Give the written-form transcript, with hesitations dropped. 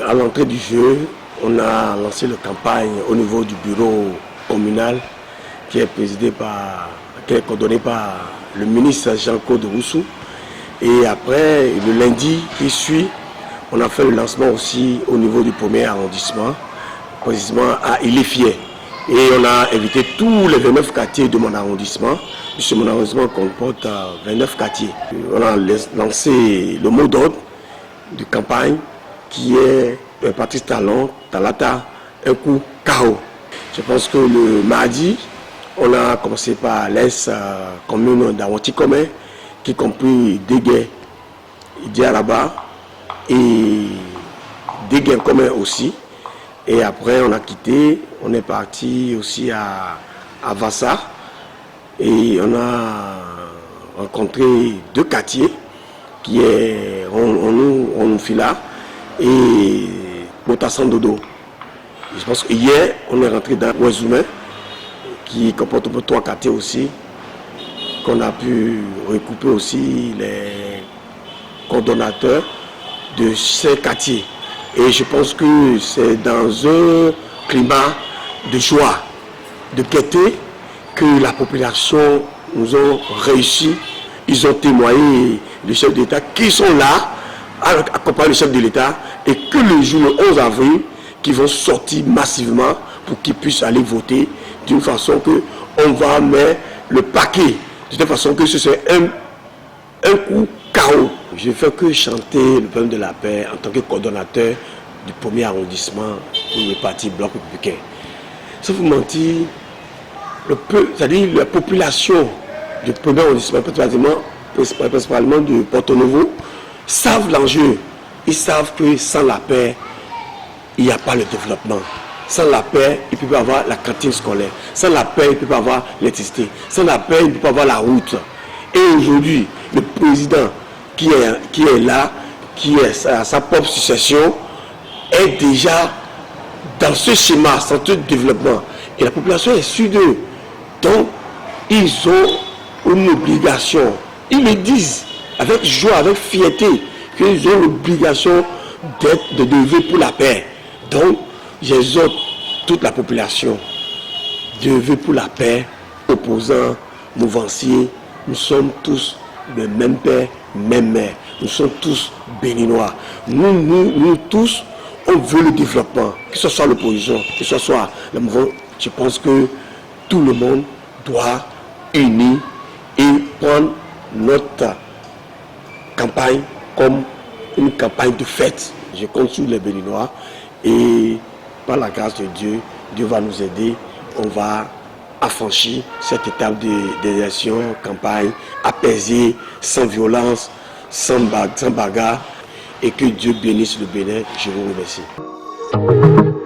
À l'entrée du jeu, on a lancé la campagne au niveau du bureau communal qui est coordonné par le ministre Jean-Claude Roussou. Et après, le lundi qui suit, on a fait le lancement aussi au niveau du premier arrondissement, précisément à Ilé-Fier. Et on a invité tous les 29 quartiers de mon arrondissement, puisque mon arrondissement comporte 29 quartiers. On a lancé le mot d'ordre de campagne qui est Patrice Talon, Talata, un coup KO. Je pense que le mardi, on a commencé par l'Est commune d'Awantikome, qui compris Dégué, Diaraba et Dégué commun aussi. Et après, on a quitté, on est parti aussi à Vassa et on a rencontré deux quartiers qui est Onufila et Botassan Dodo. Je pense qu'hier, on est rentré dans Ouezoumen, qui comporte un peu 3 quartiers aussi, qu'on a pu recouper aussi les coordonnateurs de ces quartiers. Et je pense que c'est dans un climat de joie, de gaieté, que la population nous a réussi. Ils ont témoigné, les chefs d'État, qui sont là, accompagnent le chef de l'État, et que le jour, le 11 avril, qui vont sortir massivement pour qu'ils puissent aller voter d'une façon que on va mettre le paquet, de telle façon que ce soit un coup KO. Je ne fais que chanter le peuple de la paix en tant que coordonnateur du premier arrondissement pour le parti Bloc républicain. Sans vous mentir, c'est-à-dire la population du premier arrondissement, principalement de Porto-Novo, savent l'enjeu. Ils savent que sans la paix, il n'y a pas le développement. Sans la paix, il ne peut pas avoir la cantine scolaire. Sans la paix, il ne peut pas avoir l'électricité. Sans la paix, il ne peut pas avoir la route. Et aujourd'hui, le président qui est là, qui est à sa propre succession, est déjà dans ce schéma, dans ce développement. Et la population est sûre d'eux. Donc, ils ont une obligation. Ils le disent avec joie, avec fierté, qu'ils ont l'obligation de lever pour la paix. Donc, j'exhorte toute la population de lever pour la paix, opposants, mouvanciers. Nous sommes tous de même père, même mère. Nous sommes tous béninois. Nous tous, on veut le développement, que ce soit l'opposition, que ce soit le mouvement. Je pense que tout le monde doit unir et prendre notre campagne comme une campagne de fête. Je compte sur les Béninois et par la grâce de Dieu, Dieu va nous aider. On va affranchir cette étape d'élection, campagne, apaisée, sans violence, sans bagarre, et que Dieu bénisse le Bénin. Je vous remercie.